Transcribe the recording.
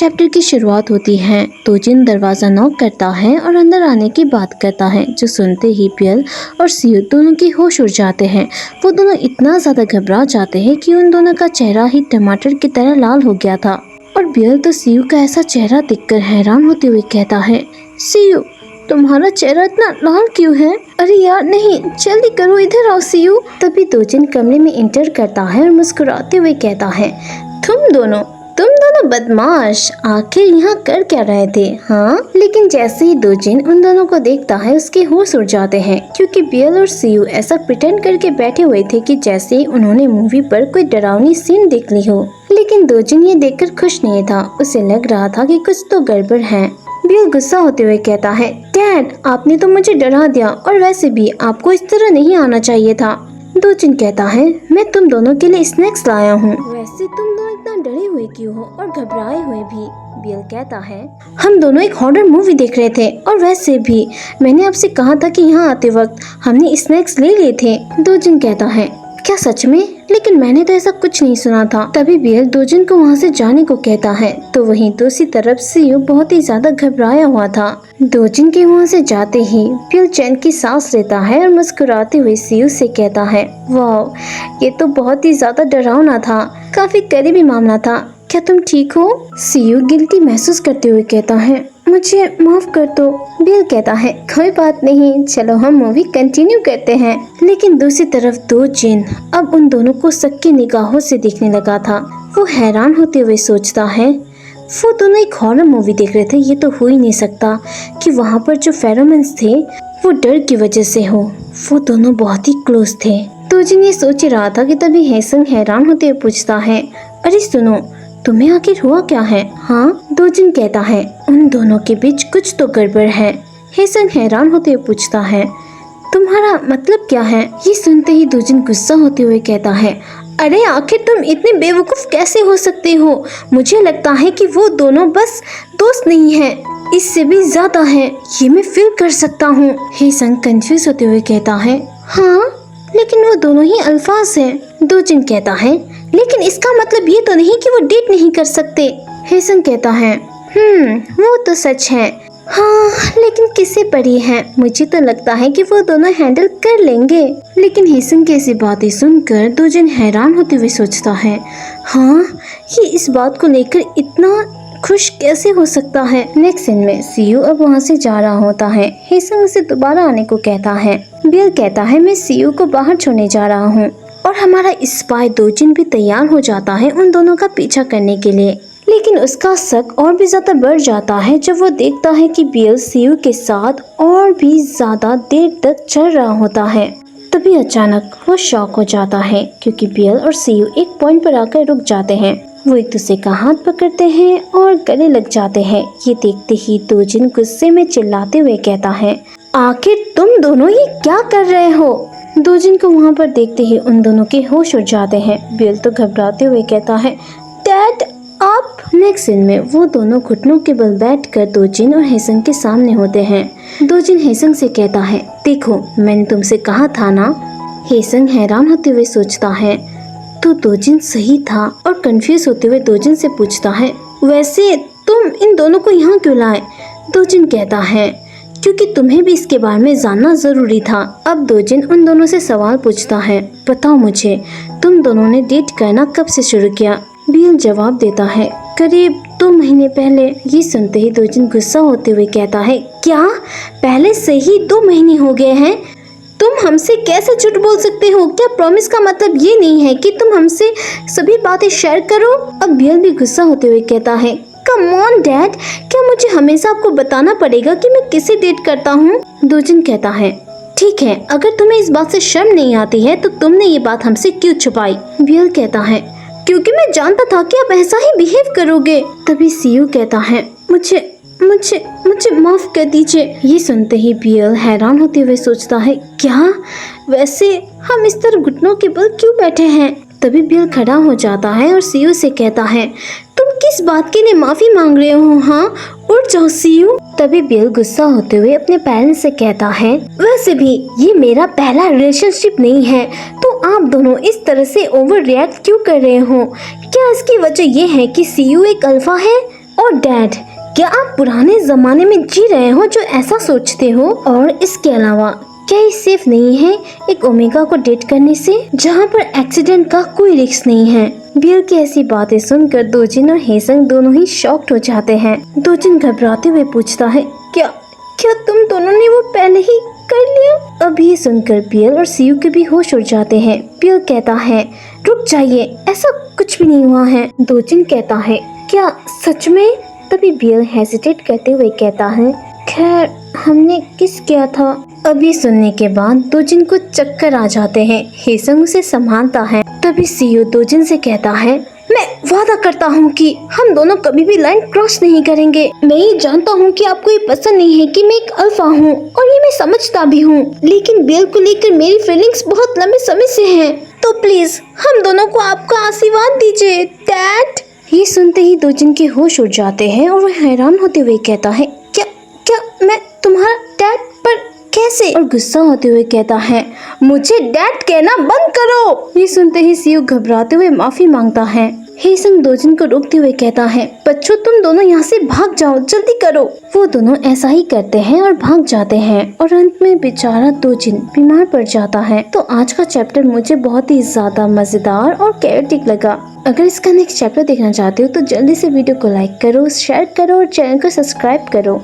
Chapter की शुरुआत होती है। तोजिन दरवाज़ा नॉक करता है और अंदर आने की बात करता है, जो सुनते ही बियल और सियू दोनों की होश उड़ जाते हैं। वो दोनों इतना ज़्यादा घबरा जाते हैं कि उन दोनों का चेहरा ही टमाटर की तरह लाल हो गया था। और बियल तो सियू का ऐसा चेहरा देखकर हैरान होते हुए कहता है, सियू तुम्हारा चेहरा इतना लाल क्यों है? अरे यार नहीं, जल्दी करो, इधर आओ सियू। तभी तोजिन कमरे में इंटर करता है और मुस्कुराते हुए कहता है, तुम दोनों बदमाश, आखिर यहाँ कर क्या रहे थे? हाँ, लेकिन जैसे ही दोजिन उन दोनों को देखता है उसके होश उड़ जाते हैं, क्योंकि बियल और सियू ऐसा प्रिटेंड करके बैठे हुए थे कि जैसे उन्होंने मूवी पर कोई डरावनी सीन देख ली हो। लेकिन दोजिन ये देखकर खुश नहीं था, उसे लग रहा था कि कुछ तो गड़बड़ है। बियल गुस्सा होते हुए कहता है, डैड आपने तो मुझे डरा दिया, और वैसे भी आपको इस तरह नहीं आना चाहिए था। दोजिन कहता है, मैं तुम दोनों के लिए स्नैक्स लाया हूँ। वैसे तुम दोनों इतना डरे हुए क्यों हो और घबराए हुए भी? बियल कहता है, हम दोनों एक हॉरर मूवी देख रहे थे, और वैसे भी मैंने आपसे कहा था कि यहाँ आते वक्त हमने स्नैक्स ले लिए थे। दोजिन कहता है, क्या सच में? लेकिन मैंने तो ऐसा कुछ नहीं सुना था। तभी बियल दोजिन को वहाँ से जाने को कहता है, तो वहीं दूसरी तरफ सियू बहुत ही ज्यादा घबराया हुआ था। दोजिन के वहाँ से जाते ही बियल चैन की सांस लेता है और मुस्कुराते हुए सियू से कहता है, वाह ये तो बहुत ही ज्यादा डरावना था, काफी करीबी मामला था। क्या तुम ठीक हो? सियू गिल्टी महसूस करते हुए कहता है, मुझे माफ कर दो। बिल कहता है, कोई बात नहीं, चलो हम मूवी कंटिन्यू करते हैं। लेकिन दूसरी तरफ दोजिन अब उन दोनों को शक की निगाहों से देखने लगा था। वो हैरान होते हुए सोचता है, वो दोनों एक हॉरर मूवी देख रहे थे, ये तो हो ही नहीं सकता कि वहाँ पर जो फेरोमोन्स थे वो डर की वजह से हो। वो दोनों बहुत ही क्लोज थे। दोजिन ये सोच रहा था कि तभी हेसंग हैरान होते हुए पूछता है, अरे सुनो, तुम्हें आखिर हुआ क्या है? हाँ, दोजिन कहता है, उन दोनों के बीच कुछ तो गड़बड़ है। हेसंग हैरान होते हुए पूछता है, तुम्हारा मतलब क्या है? ये सुनते ही दोजिन गुस्सा होते हुए कहता है, अरे आखिर तुम इतने बेवकूफ कैसे हो सकते हो? मुझे लगता है कि वो दोनों बस दोस्त नहीं है, इससे भी ज्यादा है, ये मैं फील कर सकता हूँ। हेसंग कंफ्यूज होते हुए कहता है, हाँ लेकिन वो दोनों ही अल्फाज हैं। दोजिन कहता है, लेकिन इसका मतलब ये तो नहीं कि वो डेट नहीं कर सकते। हेसंग कहता है, वो तो सच है, हाँ लेकिन किससे पड़ी है? मुझे तो लगता है कि वो दोनों हैंडल कर लेंगे। लेकिन हेसंग की ऐसी बातें सुनकर दोजिन हैरान होते हुए सोचता है, हाँ ये इस बात को लेकर इतना खुश कैसे हो सकता है? नेक्स्ट सीन में सियू अब वहाँ से जा रहा होता है। हेसंग उसे दोबारा आने को कहता है। बियल कहता है, मैं सियू को बाहर छोड़ने जा रहा हूँ, और हमारा स्पाई दोजिन भी तैयार हो जाता है उन दोनों का पीछा करने के लिए। लेकिन उसका शक और भी ज्यादा बढ़ जाता है जब वो देखता है कि बियल सियू के साथ और भी ज्यादा देर तक चल रहा होता है। तभी अचानक वो शॉक हो जाता है, क्योंकि बियल और सियू एक पॉइंट पर आकर रुक जाते हैं। वो एक दूसरे का हाथ पकड़ते हैं और गले लग जाते हैं। ये देखते ही दोजिन गुस्से में चिल्लाते हुए कहता है, आखिर तुम दोनों ये क्या कर रहे हो? दोजिन को वहाँ पर देखते ही उन दोनों के होश उड़ जाते हैं। बियल तो घबराते हुए कहता है, डैड आप। नेक्स्ट सीन में वो दोनों घुटनों के बल बैठकर दोजिन और हेसंग के सामने होते हैं। दोजिन हेसंग से कहता है, देखो मैंने तुमसे कहा था ना। हेसंग हैरान होते हुए सोचता है, तो दोजिन सही था, और कंफ्यूज होते हुए दोजिन से पूछता है, वैसे तुम इन दोनों को यहाँ क्यों लाए? दोजिन कहता है, क्योंकि तुम्हें भी इसके बारे में जानना जरूरी था। अब दोजिन उन दोनों से सवाल पूछता है, बताओ मुझे, तुम दोनों ने डेट करना कब से शुरू किया? बियल जवाब देता है, करीब 2 महीने पहले। ये सुनते ही दोजिन गुस्सा होते हुए कहता है, क्या पहले से ही 2 महीने हो गए हैं? तुम हमसे कैसे झूठ बोल सकते हो? क्या प्रॉमिस का मतलब ये नहीं है कि तुम हमसे सभी बातें शेयर करो? अब बियल भी गुस्सा होते हुए कहता है, कम ऑन डैड, क्या मुझे हमेशा आपको बताना पड़ेगा कि मैं किसे डेट करता हूँ? दोजिन कहता है, ठीक है, अगर तुम्हें इस बात से शर्म नहीं आती है तो तुमने ये बात हमसे क्यों छुपाई? बियल कहता है, क्योंकि मैं जानता था कि आप ऐसा ही बिहेव करोगे। तभी सियू कहता है, मुझे माफ कर दीजिए। ये सुनते ही बियल हैरान होते हुए सोचता है, क्या वैसे हम इस तरह घुटनों के बल क्यों बैठे हैं? तभी बियल खड़ा हो जाता है और सियू से कहता है, तुम किस बात के लिए माफी मांग रहे हो? हाँ उठ जाओ सियू। तभी बियल गुस्सा होते हुए अपने पेरेंट्स से कहता है, वैसे भी ये मेरा पहला रिलेशनशिप नहीं है, तो आप दोनों इस तरह से ओवर रिएक्ट क्यों कर रहे हो? क्या इसकी वजह ये है कि सियू एक अल्फा है? और डैड, क्या आप पुराने जमाने में जी रहे हो जो ऐसा सोचते हो? और इसके अलावा क्या ये सेफ नहीं है एक ओमेगा को डेट करने से, जहाँ पर एक्सीडेंट का कोई रिस्क नहीं है? बियल की ऐसी बातें सुनकर दोजिन और हेसंग दोनों ही शॉक्ड हो जाते हैं। दोजिन घबराते हुए पूछता है, क्या क्या तुम दोनों ने वो पहले ही कर लिया? अब ये सुनकर बियल और सीयू के भी होश उड़ जाते हैं। बियल कहता है, रुक जाइए, ऐसा कुछ भी नहीं हुआ है। दोजिन कहता है, क्या सच में? तभी बियल हेजिटेट करते हुए कहता है, खैर हमने किस किया था? अभी सुनने के बाद दोजिन को चक्कर आ जाते हैं। हेसंग उसे संभालता है। तभी सीयू दोजिन से कहता है, मैं वादा करता हूँ कि हम दोनों कभी भी लाइन क्रॉस नहीं करेंगे। मैं ये जानता हूँ कि आपको ये पसंद नहीं है कि मैं एक अल्फा हूँ, और ये मैं समझता भी हूँ, लेकिन बिल को लेकर मेरी फीलिंग्स बहुत लंबे समय से हैं। तो प्लीज हम दोनों को आपका आशीर्वाद दीजिए डैड। ये सुनते ही दोजिन के होश उड़ जाते हैं और वह हैरान होते हुए कहता है, क्या क्या मैं तुम्हारा डैड? पर कैसे? और गुस्सा होते हुए कहता है, मुझे डैड कहना बंद करो। ये सुनते ही सीयू घबराते हुए माफी मांगता है। हेसंग दोजिन को रोकते हुए कहता है, बच्चों तुम दोनों यहाँ से भाग जाओ, जल्दी करो। वो दोनों ऐसा ही करते हैं और भाग जाते हैं और अंत में बेचारा दोजिन बीमार पड़ जाता है। तो आज का चैप्टर मुझे बहुत ही ज्यादा मजेदार और कैरेटिक लगा। अगर इसका नेक्स्ट चैप्टर देखना चाहते हो तो जल्दी से वीडियो को लाइक करो, शेयर करो और चैनल को सब्सक्राइब करो।